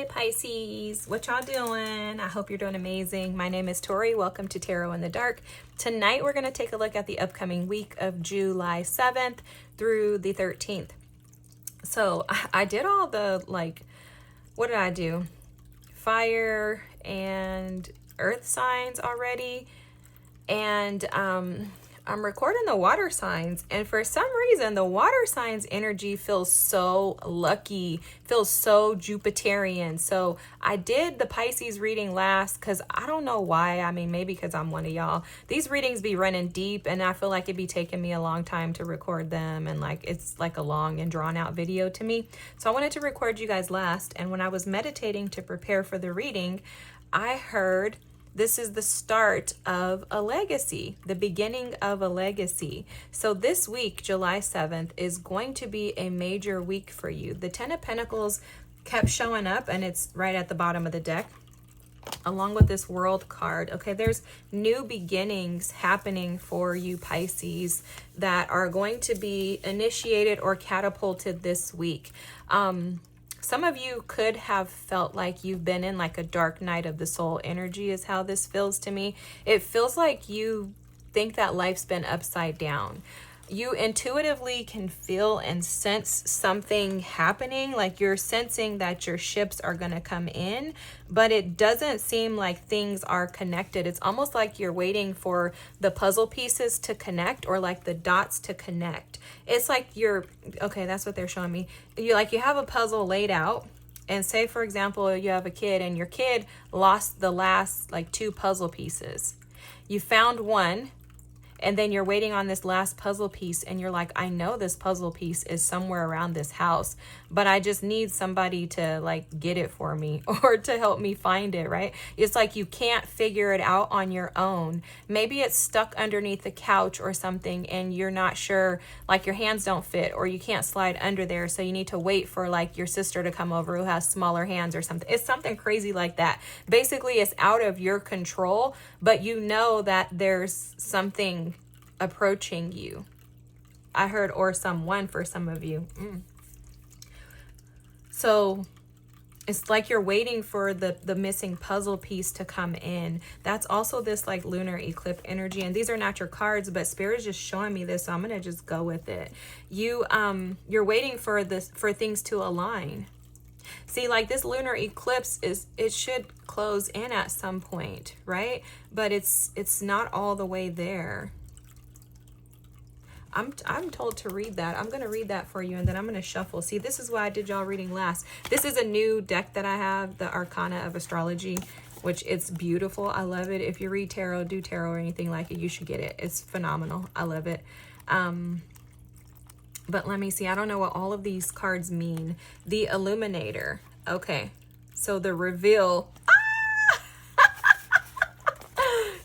Hi Pisces, what y'all doing? I hope you're doing amazing. My name is Tori. Welcome to Tarot in the Dark. Tonight we're going to take a look at the upcoming week of July 7th through the 13th. So I did all the, what did I do? Fire and earth signs already. And I'm recording the water signs, and for some reason the water signs energy feels so lucky, feels so Jupiterian. So I did the Pisces reading last because I don't know why. I mean, maybe because I'm one of y'all. These readings be running deep, and I feel like it'd be taking me a long time to record them, and it's like a long and drawn out video to me. So I wanted to record you guys last, and when I was meditating to prepare for the reading, I heard this is the start of a legacy, the beginning of a legacy. So this week, July 7th, is going to be a major week for you. The Ten of Pentacles kept showing up, and it's right at the bottom of the deck, along with this World card. Okay, there's new beginnings happening for you, Pisces, that are going to be initiated or catapulted this week. Some of you could have felt like you've been in like a dark night of the soul energy is how this feels to me. It feels like you think that life's been upside down. You intuitively can feel and sense something happening, like you're sensing that your ships are going to come in, but it doesn't seem like things are connected. It's almost like you're waiting for the puzzle pieces to connect, or like the dots to connect. It's like okay, that's what they're showing me. You have a puzzle laid out, and say, for example, you have a kid and your kid lost the last two puzzle pieces. You found one, and then you're waiting on this last puzzle piece, and you're like, I know this puzzle piece is somewhere around this house, but I just need somebody to get it for me or to help me find it, right? It's like you can't figure it out on your own. Maybe it's stuck underneath the couch or something, and you're not sure, your hands don't fit, or you can't slide under there, so you need to wait for your sister to come over who has smaller hands or something. It's something crazy like that. Basically, it's out of your control, but you know that there's something approaching you. I heard or someone for some of you. So it's like you're waiting for the missing puzzle piece to come in. That's also this lunar eclipse energy, and these are not your cards, but Spirit is just showing me this, so I'm gonna just go with it. You're waiting for things to align. See, this lunar eclipse it should close in at some point, right? But it's not all the way there. I'm told to read that. I'm going to read that for you, and then I'm going to shuffle. See, this is why I did y'all reading last. This is a new deck that I have, the Arcana of Astrology, which it's beautiful. I love it. If you read tarot, do tarot or anything like it, you should get it. It's phenomenal. I love it. But let me see. I don't know what all of these cards mean. The Illuminator. Okay. So the reveal.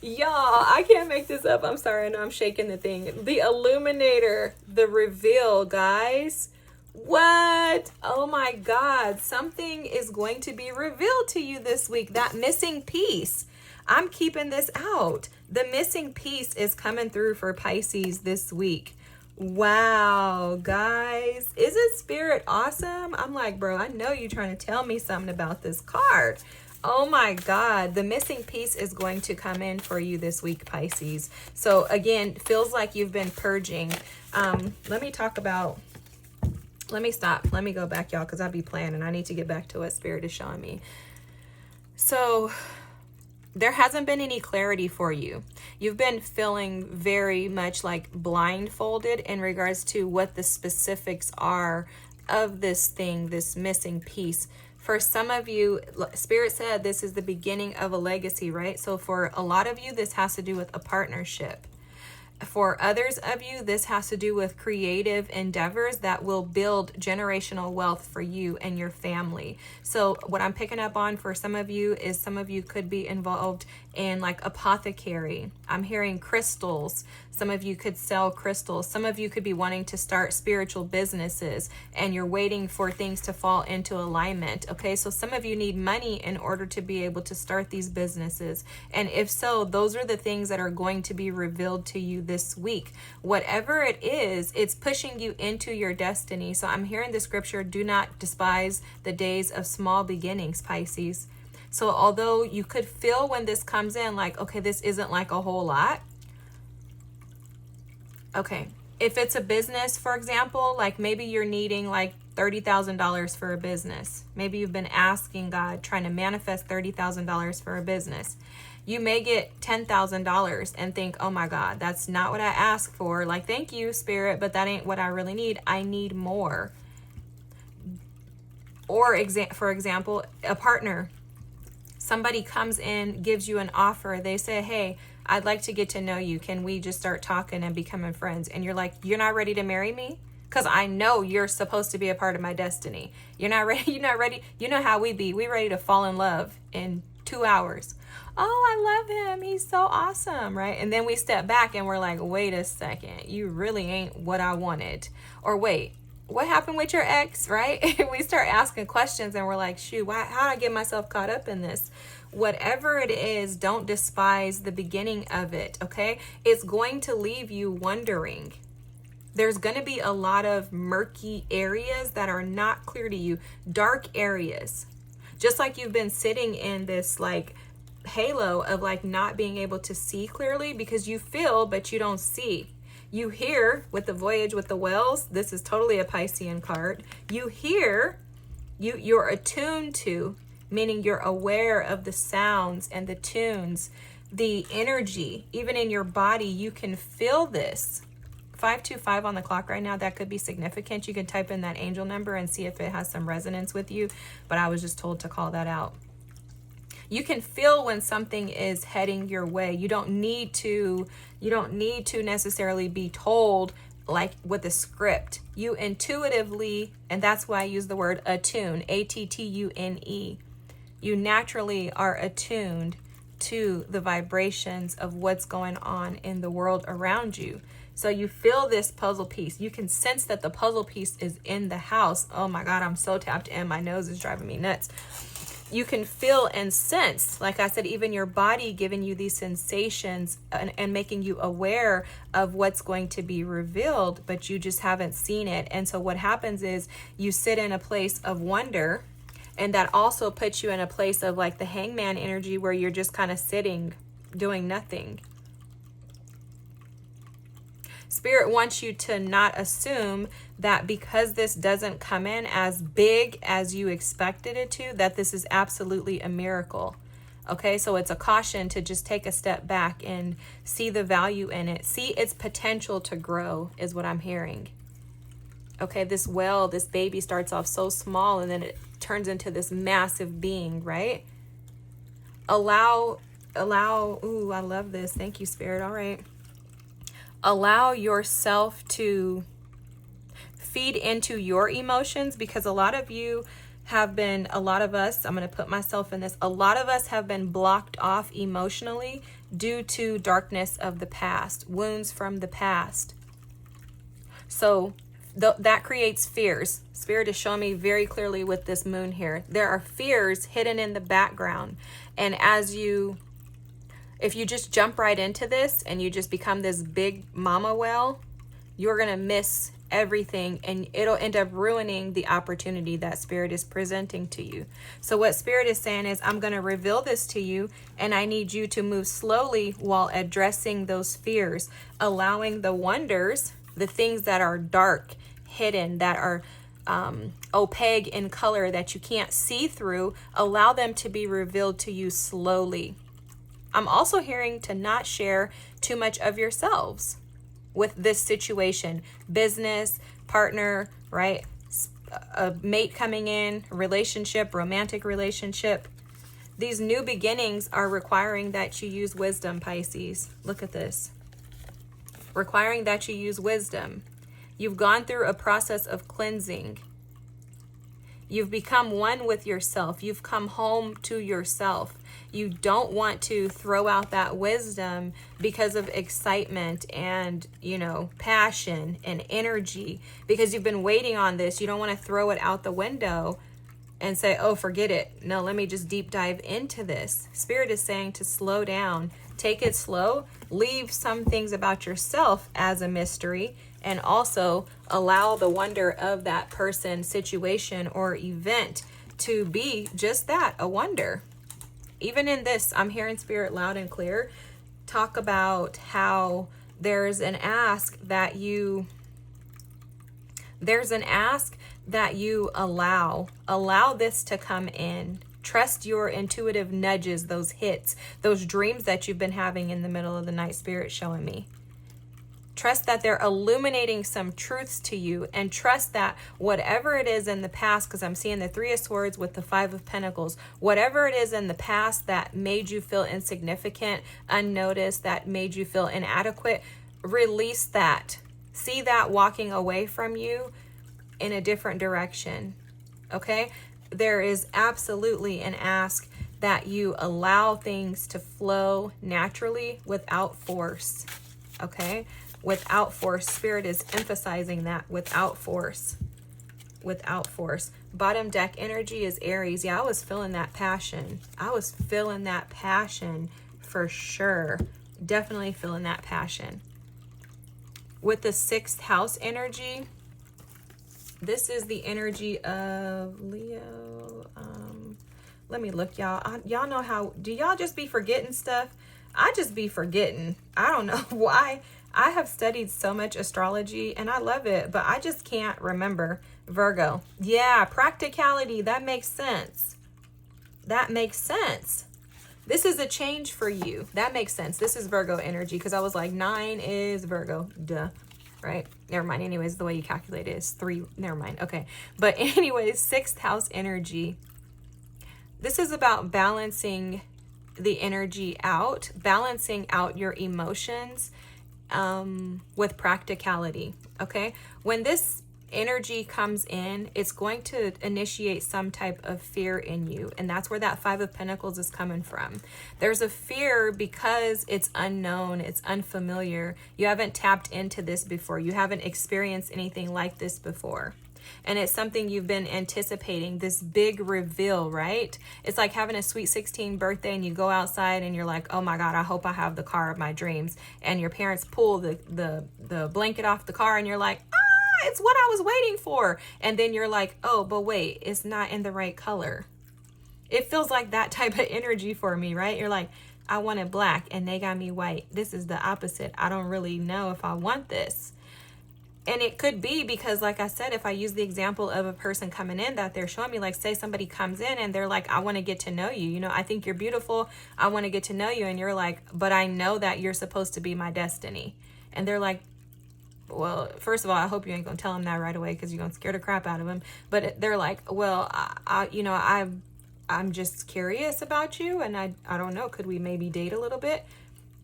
Y'all, I can't make this up. I'm sorry. I know I'm shaking the thing. The Illuminator, the reveal, guys. What? Oh my God. Something is going to be revealed to you this week. That missing piece. I'm keeping this out. The missing piece is coming through for Pisces this week. Wow, guys. Isn't Spirit awesome? I'm like, bro, I know you're trying to tell me something about this card. Oh my God, the missing piece is going to come in for you this week, Pisces. So again, feels like you've been purging. Let me stop. Let me go back, y'all, because I'll be playing and I need to get back to what Spirit is showing me. So there hasn't been any clarity for you. You've been feeling very much blindfolded in regards to what the specifics are of this thing, this missing piece. For some of you, Spirit said this is the beginning of a legacy, right? So for a lot of you, this has to do with a partnership. For others of you, this has to do with creative endeavors that will build generational wealth for you and your family. So what I'm picking up on for some of you is some of you could be involved in apothecary. I'm hearing crystals. Some of you could sell crystals. Some of you could be wanting to start spiritual businesses, and you're waiting for things to fall into alignment. Okay, so some of you need money in order to be able to start these businesses. And if so, those are the things that are going to be revealed to you this week. Whatever it is, it's pushing you into your destiny. So I'm hearing the scripture, do not despise the days of small beginnings, Pisces. So although you could feel when this comes in like, okay, this isn't like a whole lot. Okay, if it's a business, for example, like maybe you're needing like $30,000 for a business. Maybe you've been asking God, trying to manifest $30,000 for a business. You may get $10,000 and think, oh my God, that's not what I asked for. Like, thank you, Spirit, but that ain't what I really need. I need more. Or for example, a partner. Somebody comes in, gives you an offer. They say, hey, I'd like to get to know you. Can we just start talking and becoming friends? And you're like, you're not ready to marry me? Because I know you're supposed to be a part of my destiny. You're not ready. You're not ready. You know how we be. We ready to fall in love in 2 hours. Oh, I love him. He's so awesome, right? And then we step back and we're like, wait a second. You really ain't what I wanted. Or wait, what happened with your ex, right? We start asking questions and we're like, shoot, how did I get myself caught up in this? Whatever it is, don't despise the beginning of it, okay? It's going to leave you wondering. There's going to be a lot of murky areas that are not clear to you, dark areas. Just like you've been sitting in this like halo of like not being able to see clearly because you feel, but you don't see. You hear with the voyage with the whales. This is totally a Piscean card. You hear, you're attuned to, meaning you're aware of the sounds and the tunes, the energy, even in your body, you can feel this. 525 on the clock right now, that could be significant. You can type in that angel number and see if it has some resonance with you, but I was just told to call that out. You can feel when something is heading your way. You don't need to necessarily be told like with a script. You intuitively, and that's why I use the word attune, A-T-T-U-N-E. You naturally are attuned to the vibrations of what's going on in the world around you. So you feel this puzzle piece. You can sense that the puzzle piece is in the house. Oh my God, I'm so tapped in. My nose is driving me nuts. You can feel and sense, like I said, even your body giving you these sensations and making you aware of what's going to be revealed, but you just haven't seen it. And so what happens is you sit in a place of wonder, and that also puts you in a place of like the hangman energy where you're just kind of sitting, doing nothing. Spirit wants you to not assume that because this doesn't come in as big as you expected it to, that this is absolutely a miracle. Okay, so it's a caution to just take a step back and see the value in it. See its potential to grow is what I'm hearing. Okay, this baby starts off so small and then it turns into this massive being, right? Allow, ooh, I love this. Thank you, Spirit. All right. Allow yourself to feed into your emotions, because a lot of us, I'm going to put myself in this, a lot of us have been blocked off emotionally due to darkness of the past, wounds from the past. So that creates fears. Spirit is showing me very clearly with this moon here. There are fears hidden in the background. And if you just jump right into this and you just become this big mama whale, you're going to miss everything and it'll end up ruining the opportunity that Spirit is presenting to you. So what Spirit is saying is, I'm going to reveal this to you and I need you to move slowly while addressing those fears, allowing the wonders, the things that are dark, hidden, that are opaque in color that you can't see through, allow them to be revealed to you slowly. I'm also hearing to not share too much of yourselves with this situation. Business, partner, right? A mate coming in, relationship, romantic relationship. These new beginnings are requiring that you use wisdom, Pisces. Look at this. Requiring that you use wisdom. You've gone through a process of cleansing. You've become one with yourself. You've come home to yourself. You don't want to throw out that wisdom because of excitement and, passion and energy, because you've been waiting on this. You don't want to throw it out the window and say, oh, forget it. No, let me just deep dive into this. Spirit is saying to slow down, take it slow, leave some things about yourself as a mystery, and also allow the wonder of that person, situation, or event to be just that, a wonder. Even in this, I'm hearing Spirit loud and clear talk about how there's an ask that you allow this to come in. Trust your intuitive nudges, those hits, those dreams that you've been having in the middle of the night. Spirit showing me. Trust that they're illuminating some truths to you, and trust that whatever it is in the past, because I'm seeing the 3 of Swords with the 5 of Pentacles, whatever it is in the past that made you feel insignificant, unnoticed, that made you feel inadequate, release that. See that walking away from you in a different direction. Okay? There is absolutely an ask that you allow things to flow naturally without force. Okay? Without force. Spirit is emphasizing that, without force. Without force. Bottom deck energy is Aries. Yeah, I was feeling that passion. I was feeling that passion for sure. Definitely feeling that passion. With the 6th house energy, this is the energy of Leo. Let me look, y'all. Y'all know how, do y'all just be forgetting stuff? I just be forgetting. I don't know why. I have studied so much astrology and I love it, but I just can't remember. Virgo. Yeah, practicality. That makes sense. That makes sense. This is a change for you. That makes sense. This is Virgo energy, because I was like, 9 is Virgo. Duh. Right? Never mind. Anyways, the way you calculate it is 3. Never mind. Okay. But anyways, 6th house energy. This is about balancing the energy out, balancing out your emotions with practicality. Okay. When this energy comes in, it's going to initiate some type of fear in you. And that's where that 5 of Pentacles is coming from. There's a fear because it's unknown, it's unfamiliar. You haven't tapped into this before. You haven't experienced anything like this before. And it's something you've been anticipating, this big reveal, right? It's like having a sweet 16 birthday and you go outside and you're like, oh my God, I hope I have the car of my dreams. And your parents pull the blanket off the car and you're like, it's what I was waiting for. And then you're like, oh, but wait, it's not in the right color. It feels like that type of energy for me, right? You're like, I wanted black and they got me white. This is the opposite. I don't really know if I want this. And it could be because, like I said, if I use the example of a person coming in that they're showing me, like say somebody comes in and they're like, I want to get to know you. You know, I think you're beautiful. I want to get to know you. And you're like, but I know that you're supposed to be my destiny. And they're like, well, first of all, I hope you ain't going to tell them that right away because you're going to scare the crap out of them. But they're like, well, I'm just curious about you. And I don't know, could we maybe date a little bit?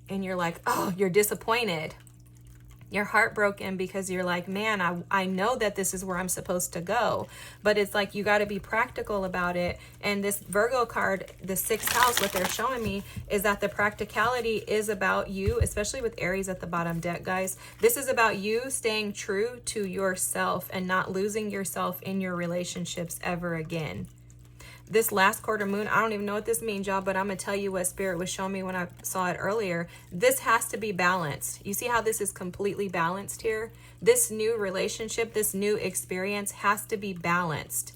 And you're like, oh, you're disappointed. You're heartbroken because you're like, man, I know that this is where I'm supposed to go. But it's like, you got to be practical about it. And this Virgo card, the 6th house, what they're showing me is that the practicality is about you, especially with Aries at the bottom deck, guys. This is about you staying true to yourself and not losing yourself in your relationships ever again. This last quarter moon, I don't even know what this means, y'all, but I'm going to tell you what Spirit was showing me when I saw it earlier. This has to be balanced. You see how this is completely balanced here? This new relationship, this new experience has to be balanced.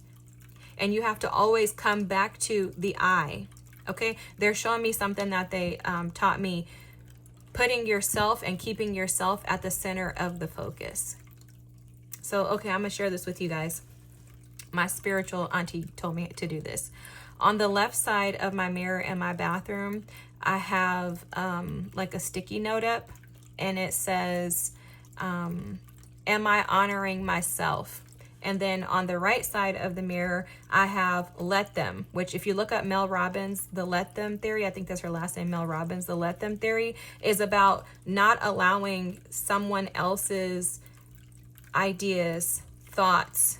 And you have to always come back to the I, okay? They're showing me something that they taught me, putting yourself and keeping yourself at the center of the focus. So, okay, I'm going to share this with you guys. My spiritual auntie told me to do this. On the left side of my mirror in my bathroom, I have like a sticky note up, and it says, am I honoring myself? And then on the right side of the mirror, I have let them, which if you look up Mel Robbins, the let them theory, I think that's her last name, Mel Robbins, the let them theory is about not allowing someone else's ideas, thoughts,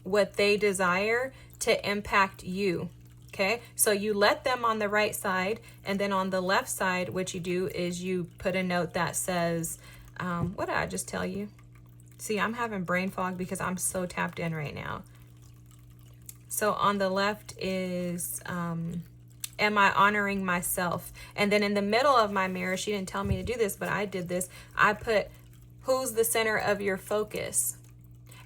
what they desire to impact you. Okay, so you let them on the right side, and then on the left side, what you do is you put a note that says, what did I just tell you? See, I'm having brain fog because I'm so tapped in right now. So on the left is, am I honoring myself? And then in the middle of my mirror, she didn't tell me to do this, but I did this. I put, who's the center of your focus?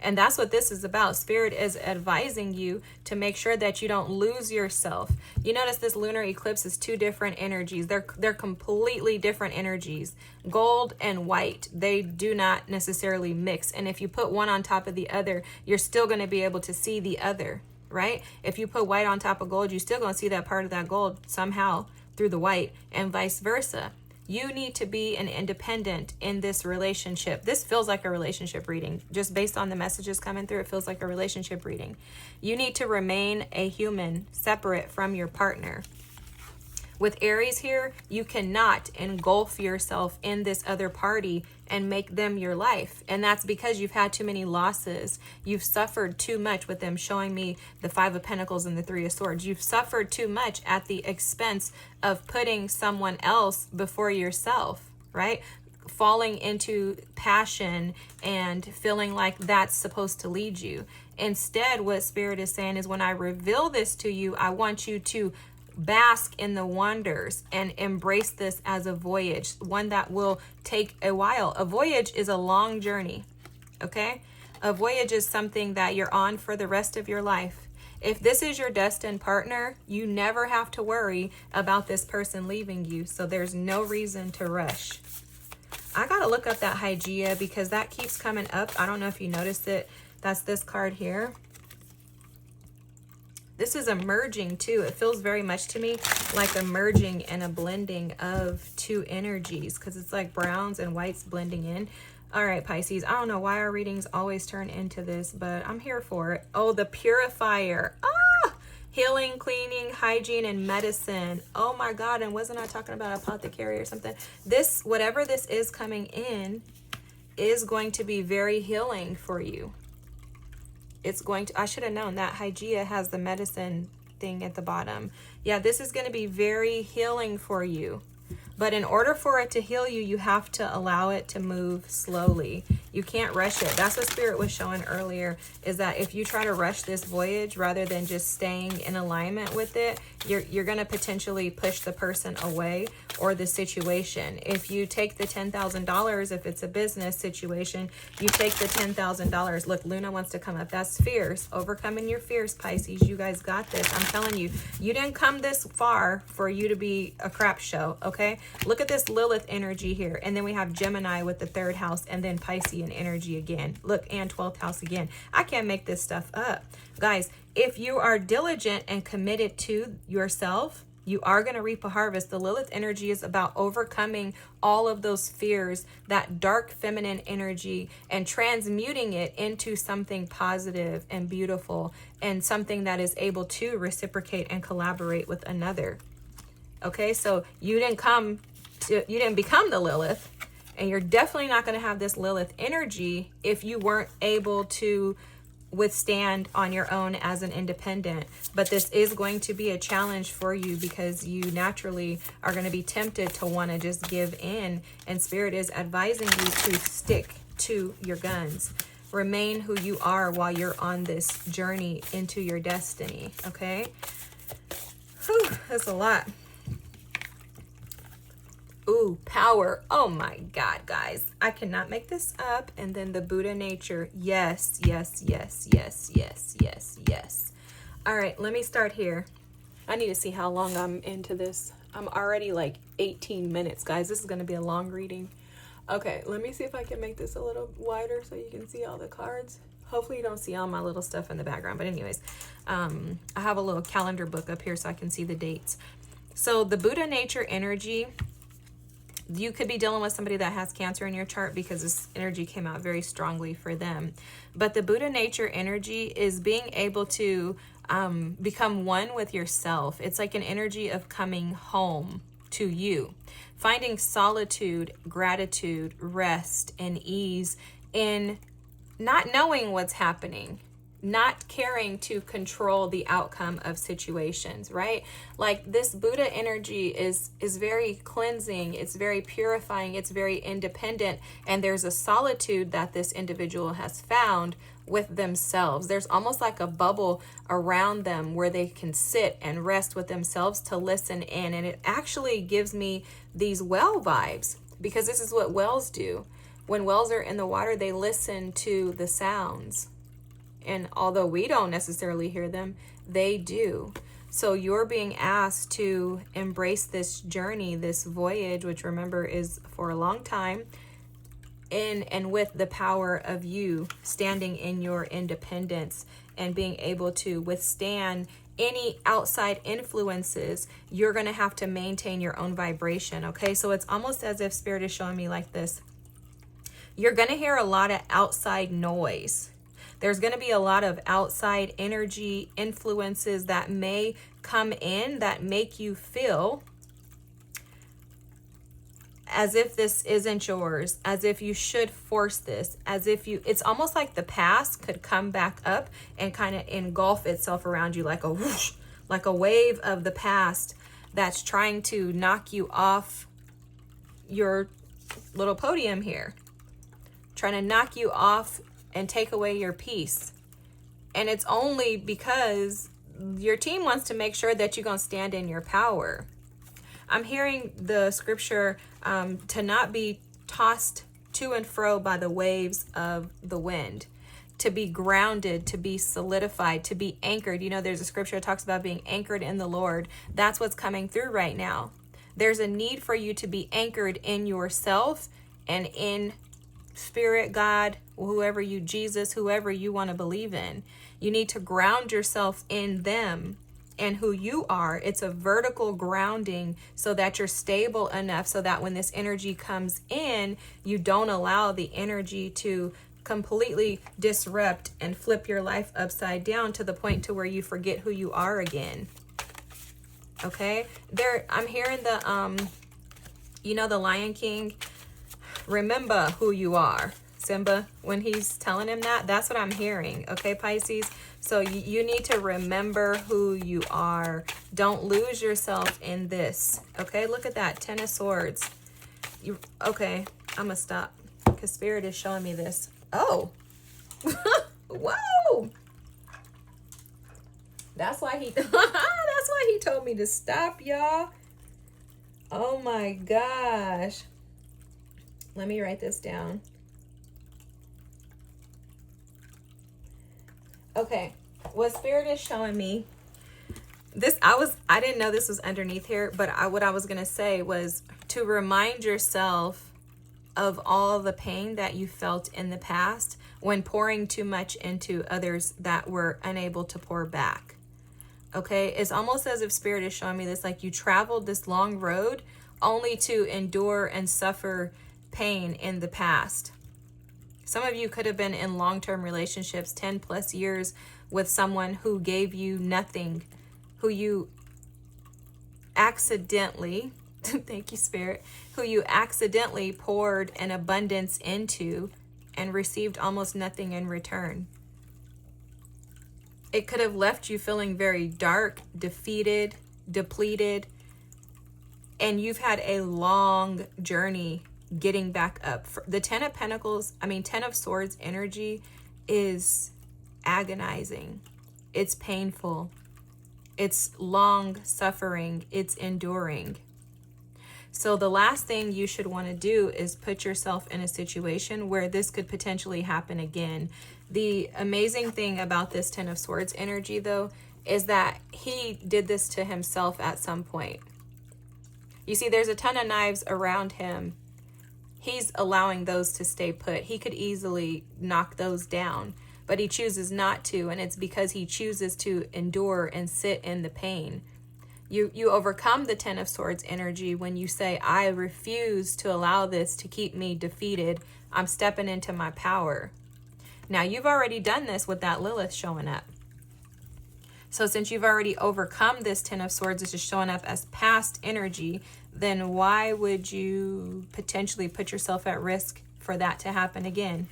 And that's what this is about. Spirit is advising you to make sure that you don't lose yourself. You notice this lunar eclipse is two different energies. They're completely different energies. Gold and white, they do not necessarily mix. And if you put one on top of the other, you're still going to be able to see the other, right? If you put white on top of gold, you're still going to see that part of that gold somehow through the white, and vice versa. You need to be an independent in this relationship. This feels like a relationship reading. Just based on the messages coming through, it feels like a relationship reading. You need to remain a human, separate from your partner. With Aries here, you cannot engulf yourself in this other party and make them your life. And that's because you've had too many losses. You've suffered too much with them, showing me the Five of Pentacles and the Three of Swords. You've suffered too much at the expense of putting someone else before yourself, right? Falling into passion and feeling like that's supposed to lead you. Instead, what Spirit is saying is, when I reveal this to you, I want you to bask in the wonders and embrace this as a voyage, one that will take a while. A voyage is a long journey, okay? A voyage is something that you're on for the rest of your life. If this is your destined partner, you never have to worry about this person leaving you, so there's no reason to rush. I gotta look up that Hygeia because that keeps coming up. I don't know if you noticed it. That's this card here. This is a merging too. It feels very much to me like a merging and a blending of two energies, because it's like browns and whites blending in. All right, Pisces, I don't know why our readings always turn into this, but I'm here for it. Oh, the purifier. Ah, healing, cleaning, hygiene, and medicine. Oh my God, and wasn't I talking about apothecary or something? This, whatever this is coming in, is going to be very healing for you. It's going to, I should have known that Hygeia has the medicine thing at the bottom. Yeah, this is going to be very healing for you. But in order for it to heal you, you have to allow it to move slowly. You can't rush it. That's what Spirit was showing earlier, is that if you try to rush this voyage rather than just staying in alignment with it, you're going to potentially push the person away or the situation. If you take the $10,000, if it's a business situation, you take the $10,000. Look, Luna wants to come up. That's fears. Overcoming your fears, Pisces. You guys got this. I'm telling you, you didn't come this far for you to be a crap show, okay? Look at this Lilith energy here. And then we have Gemini with the 3rd house, and then Piscean energy again. Look, and 12th house again. I can't make this stuff up. Guys, if you are diligent and committed to yourself, you are going to reap a harvest. The Lilith energy is about overcoming all of those fears, that dark feminine energy, and transmuting it into something positive and beautiful, and something that is able to reciprocate and collaborate with another. Okay, so you didn't become the Lilith, and you're definitely not going to have this Lilith energy if you weren't able to withstand on your own as an independent. But this is going to be a challenge for you, because you naturally are going to be tempted to want to just give in, and Spirit is advising you to stick to your guns. Remain who you are while you're on this journey into your destiny, okay? Whew, that's a lot. Ooh, power. Oh my God, guys. I cannot make this up. And then the Buddha nature. Yes, yes, yes, yes, yes, yes, yes. All right, let me start here. I need to see how long I'm into this. I'm already like 18 minutes, guys. This is going to be a long reading. Okay, let me see if I can make this a little wider so you can see all the cards. Hopefully you don't see all my little stuff in the background. But anyways, I have a little calendar book up here so I can see the dates. So the Buddha nature energy, you could be dealing with somebody that has Cancer in your chart, because this energy came out very strongly for them. But the Buddha nature energy is being able to become one with yourself. It's like an energy of coming home to you, finding solitude, gratitude, rest, and ease in not knowing what's happening. not caring to control the outcome of situations, right? Like this Buddha energy is very cleansing, it's very purifying, it's very independent, and there's a solitude that this individual has found with themselves. There's almost like a bubble around them where they can sit and rest with themselves to listen in. And it actually gives me these well vibes, because this is what whales do. When whales are in the water, they listen to the sounds. And although we don't necessarily hear them, they do. So you're being asked to embrace this journey, this voyage, which remember is for a long time, in and with the power of you standing in your independence and being able to withstand any outside influences. You're going to have to maintain your own vibration. Okay, so it's almost as if Spirit is showing me like this. You're going to hear a lot of outside noise. There's going to be a lot of outside energy influences that may come in that make you feel as if this isn't yours, as if you should force this, as if it's almost like the past could come back up and kind of engulf itself around you like a whoosh, like a wave of the past that's trying to knock you off your little podium here, trying to knock you off and take away your peace. And it's only because your team wants to make sure that you're going to stand in your power. I'm hearing the scripture to not be tossed to and fro by the waves of the wind, to be grounded, to be solidified, to be anchored. You know, there's a scripture that talks about being anchored in the Lord. That's what's coming through right now. There's a need for you to be anchored in yourself and in Spirit, God, whoever you, Jesus, whoever you want to believe in. You need to ground yourself in them and who you are. It's a vertical grounding so that you're stable enough so that when this energy comes in, you don't allow the energy to completely disrupt and flip your life upside down to the point to where you forget who you are again. Okay? I'm hearing the the Lion King, remember who you are. Simba, when he's telling him that's what I'm hearing. Okay, Pisces? So you need to remember who you are. Don't lose yourself in this. Okay, look at that. 10 of Swords. Okay, I'm going to stop because Spirit is showing me this. Oh. Whoa. That's why he told me to stop, y'all. Oh my gosh. Let me write this down. Okay, what Spirit is showing me, I didn't know this was underneath here, but what I was going to say was to remind yourself of all the pain that you felt in the past when pouring too much into others that were unable to pour back. Okay, it's almost as if Spirit is showing me this, like you traveled this long road only to endure and suffer pain in the past. Some of you could have been in long-term relationships, 10 plus years with someone who gave you nothing, who you accidentally, thank you, Spirit, who you accidentally poured an abundance into and received almost nothing in return. It could have left you feeling very dark, defeated, depleted, and you've had a long journey getting back up. The 10 of Swords energy is agonizing. It's painful. It's long suffering. It's enduring. So the last thing you should want to do is put yourself in a situation where this could potentially happen again. The amazing thing about this 10 of Swords energy, though, is that he did this to himself at some point. You see, there's a ton of knives around him. He's allowing those to stay put. He could easily knock those down, but he chooses not to, and it's because he chooses to endure and sit in the pain. You overcome the 10 of Swords energy when you say, I refuse to allow this to keep me defeated. I'm stepping into my power. Now, you've already done this with that Lilith showing up. So since you've already overcome this 10 of Swords, this is showing up as past energy, then why would you potentially put yourself at risk for that to happen again?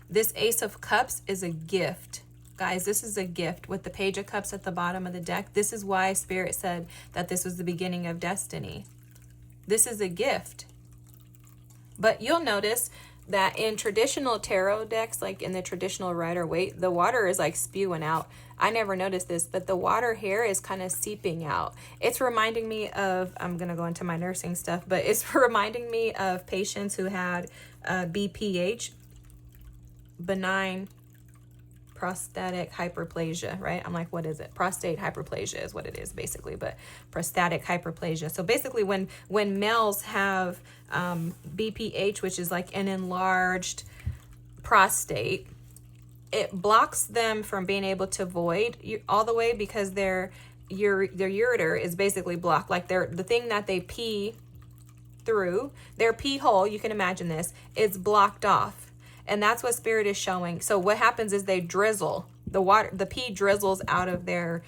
This Ace of Cups is a gift Guys, this is a gift with the Page of Cups at the bottom of the deck. This is why Spirit said that this was the beginning of destiny. This is a gift. But you'll notice that in traditional tarot decks, like in the traditional Rider-Waite, the water is like spewing out. I never noticed this, but the water here is kind of seeping out. It's reminding me of, I'm going to go into my nursing stuff, but it's reminding me of patients who had BPH, benign prostatic hyperplasia, right? I'm like, what is it? Prostate hyperplasia is what it is basically, but prostatic hyperplasia. So basically when males have BPH, which is like an enlarged prostate, it blocks them from being able to void all the way because their ureter is basically blocked. Like the thing that they pee through, their pee hole, you can imagine this, is blocked off. And that's what Spirit is showing. So what happens is they drizzle the water, the pee drizzles out of their,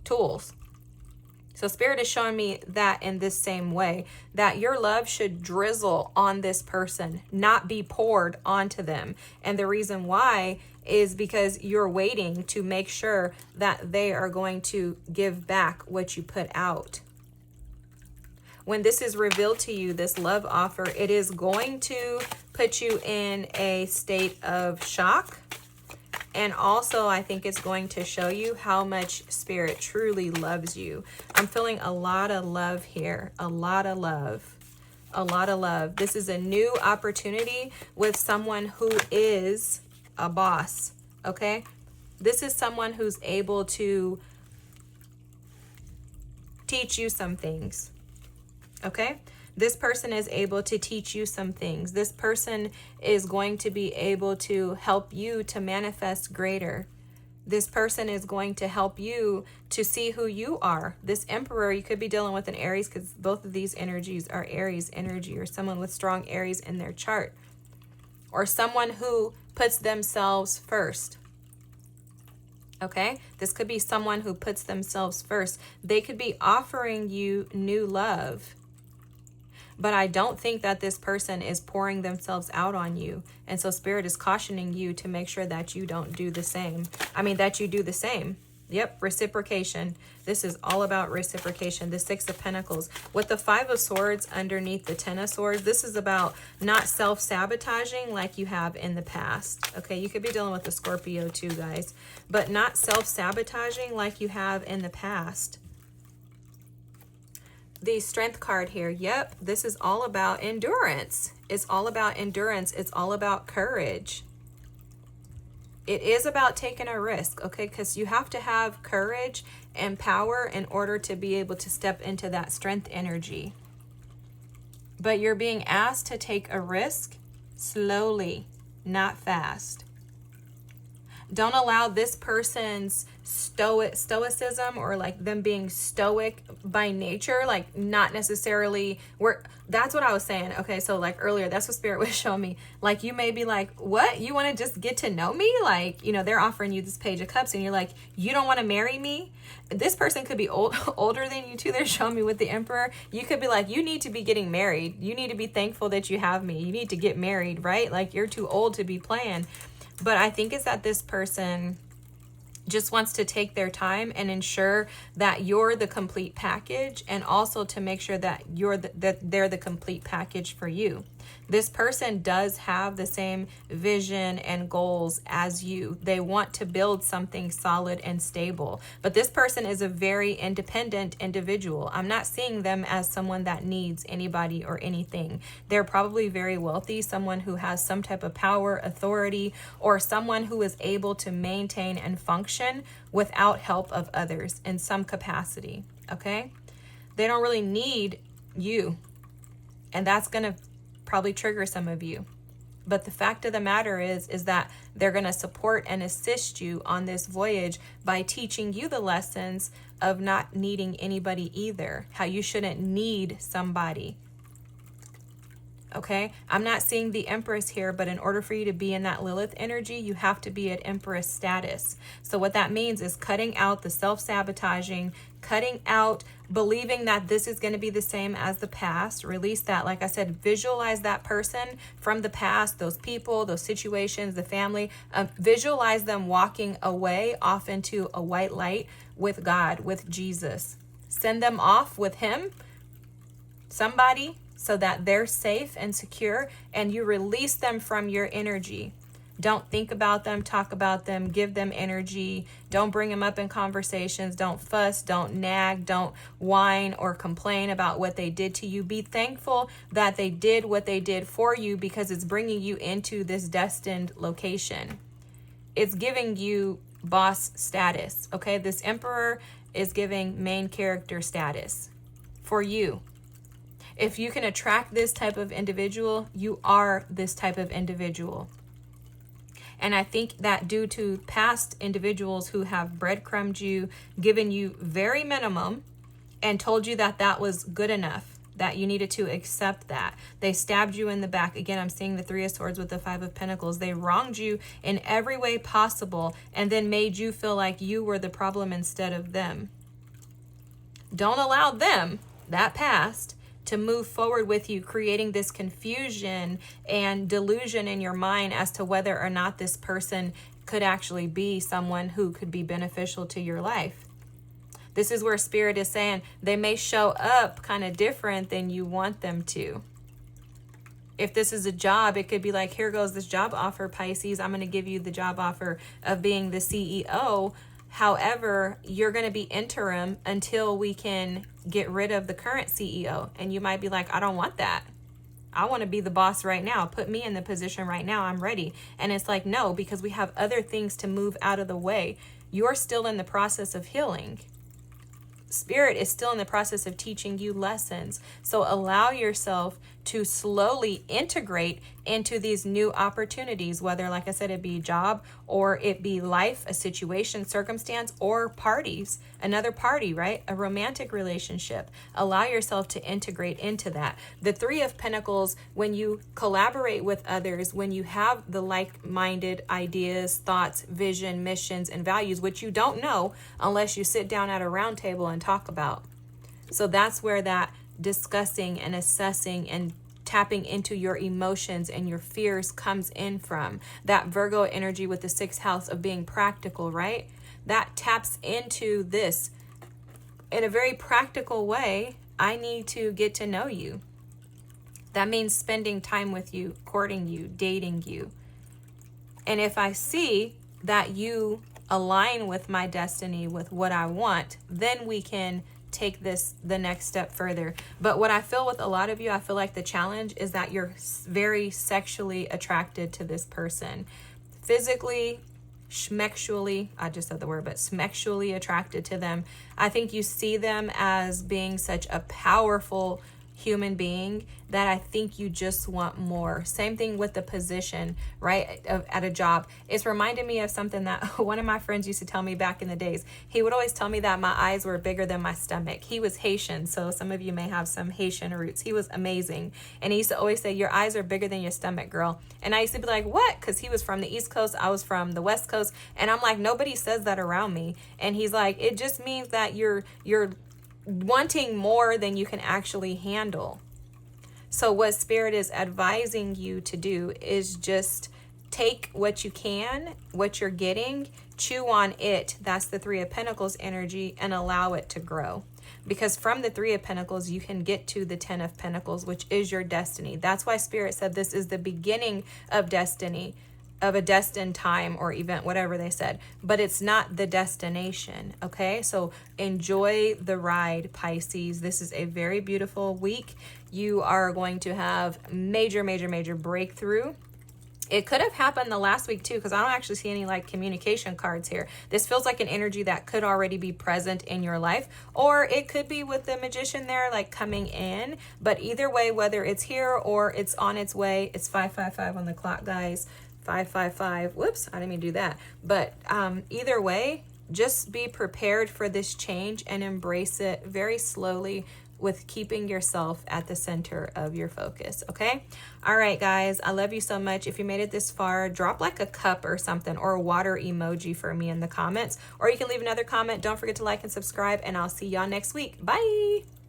tools. So Spirit is showing me that in this same way, that your love should drizzle on this person, not be poured onto them. And the reason why is because you're waiting to make sure that they are going to give back what you put out. When this is revealed to you, this love offer, it is going to put you in a state of shock. And also, I think it's going to show you how much Spirit truly loves you. I'm feeling a lot of love here. A lot of love. A lot of love. This is a new opportunity with someone who is a boss. Okay? This is someone who's able to teach you some things. Okay? This person is able to teach you some things. This person is going to be able to help you to manifest greater. This person is going to help you to see who you are. This Emperor, you could be dealing with an Aries because both of these energies are Aries energy, or someone with strong Aries in their chart, or someone who puts themselves first. Okay? This could be someone who puts themselves first. They could be offering you new love. But I don't think that this person is pouring themselves out on you. And so Spirit is cautioning you to make sure that you don't do the same. That you do the same. Yep, reciprocation. This is all about reciprocation. The Six of Pentacles. With the Five of Swords underneath the Ten of Swords, this is about not self-sabotaging like you have in the past. Okay, you could be dealing with a Scorpio too, guys. But not self-sabotaging like you have in the past. The Strength card here. Yep, this is all about endurance. It's all about endurance. It's all about courage. It is about taking a risk, okay? Because you have to have courage and power in order to be able to step into that strength energy. But you're being asked to take a risk slowly, not fast. Don't allow this person's stoicism, or like them being stoic by nature, like not necessarily that's what I was saying. Okay, so like earlier, that's what Spirit was showing me. Like you may be like, what? You want to just get to know me? Like, they're offering you this Page of Cups and you're like, you don't want to marry me? This person could be older than you too. They're showing me with the Emperor. You could be like, you need to be getting married. You need to be thankful that you have me. You need to get married, right? Like you're too old to be playing. But I think it's that this person just wants to take their time and ensure that you're the complete package, and also to make sure that they're the complete package for you. This person does have the same vision and goals as you. They want to build something solid and stable. But this person is a very independent individual. I'm not seeing them as someone that needs anybody or anything. They're probably very wealthy, someone who has some type of power, authority, or someone who is able to maintain and function without help of others in some capacity, okay? They don't really need you. And that's going to probably trigger some of you. But the fact of the matter is that they're going to support and assist you on this voyage by teaching you the lessons of not needing anybody either, how you shouldn't need somebody. Okay, I'm not seeing the Empress here, but in order for you to be in that Lilith energy, you have to be at Empress status. So what that means is cutting out the self-sabotaging, cutting out believing that this is going to be the same as the past. Release that. Like I said, visualize that person from the past, those people, those situations, the family. Visualize them walking away off into a white light with God, with Jesus. Send them off with Him, somebody, so that they're safe and secure, and you release them from your energy. Don't think about them, talk about them, give them energy. Don't bring them up in conversations. Don't fuss, don't nag, don't whine or complain about what they did to you. Be thankful that they did what they did for you, because it's bringing you into this destined location. It's giving you boss status, okay? This Emperor is giving main character status for you. If you can attract this type of individual, you are this type of individual. And I think that due to past individuals who have breadcrumbed you, given you very minimum, and told you that that was good enough, that you needed to accept that. They stabbed you in the back. Again, I'm seeing the Three of Swords with the Five of Pentacles. They wronged you in every way possible and then made you feel like you were the problem instead of them. Don't allow them, that past, to move forward with you, creating this confusion and delusion in your mind as to whether or not this person could actually be someone who could be beneficial to your life. This is where Spirit is saying they may show up kind of different than you want them to. If this is a job, it could be like, here goes this job offer, Pisces. I'm going to give you the job offer of being the CEO. However, you're going to be interim until we can get rid of the current CEO. And you might be like, I don't want that. I want to be the boss right now. Put me in the position right now. I'm ready. And it's like, no, because we have other things to move out of the way. You're still in the process of healing. Spirit is still in the process of teaching you lessons. So allow yourself to slowly integrate into these new opportunities, whether, like I said, it be a job or it be life, a situation, circumstance, or parties, another party, right? A romantic relationship. Allow yourself to integrate into that. The Three of Pentacles, when you collaborate with others, when you have the like-minded ideas, thoughts, vision, missions, and values, which you don't know unless you sit down at a round table and talk about. So that's where that discussing and assessing and tapping into your emotions and your fears comes in from. That Virgo energy with the sixth house of being practical, right? That taps into this in a very practical way. I need to get to know you. That means spending time with you, courting you, dating you. And if I see that you align with my destiny, with what I want, then we can take this the next step further. But what I feel with a lot of you, I feel like the challenge is that you're very sexually attracted to this person. Physically, schmexually, I just said the word, but smexually attracted to them. I think you see them as being such a powerful human being that I think you just want more. Same thing with the position, right, at a job. It's reminded me of something that one of my friends used to tell me back in the days. He would always tell me that my eyes were bigger than my stomach. He was Haitian, so some of you may have some Haitian roots. He was amazing. And he used to always say, your eyes are bigger than your stomach, girl. And I used to be like, what? Because he was from the East Coast, I was from the West Coast. And I'm like, nobody says that around me. And he's like, it just means that you're wanting more than you can actually handle. So what Spirit is advising you to do is just take what you can, what you're getting, chew on it. That's the Three of Pentacles energy, and allow it to grow. Because from the Three of Pentacles, you can get to the Ten of Pentacles, which is your destiny. That's why Spirit said this is the beginning of destiny, of a destined time or event, whatever they said, but it's not the destination. Okay, so enjoy the ride, Pisces. This is a very beautiful week. You are going to have major breakthrough. It could have happened the last week too, because I don't actually see any like communication cards here. This feels like an energy that could already be present in your life, or it could be with the Magician there, like coming in. But either way, whether it's here or it's on its way, it's 555 on the clock, guys. 555. Whoops, I didn't mean to do that. But either way, just be prepared for this change and embrace it very slowly with keeping yourself at the center of your focus, okay? All right, guys, I love you so much. If you made it this far, drop like a cup or something or a water emoji for me in the comments, or you can leave another comment. Don't forget to like and subscribe, and I'll see y'all next week. Bye.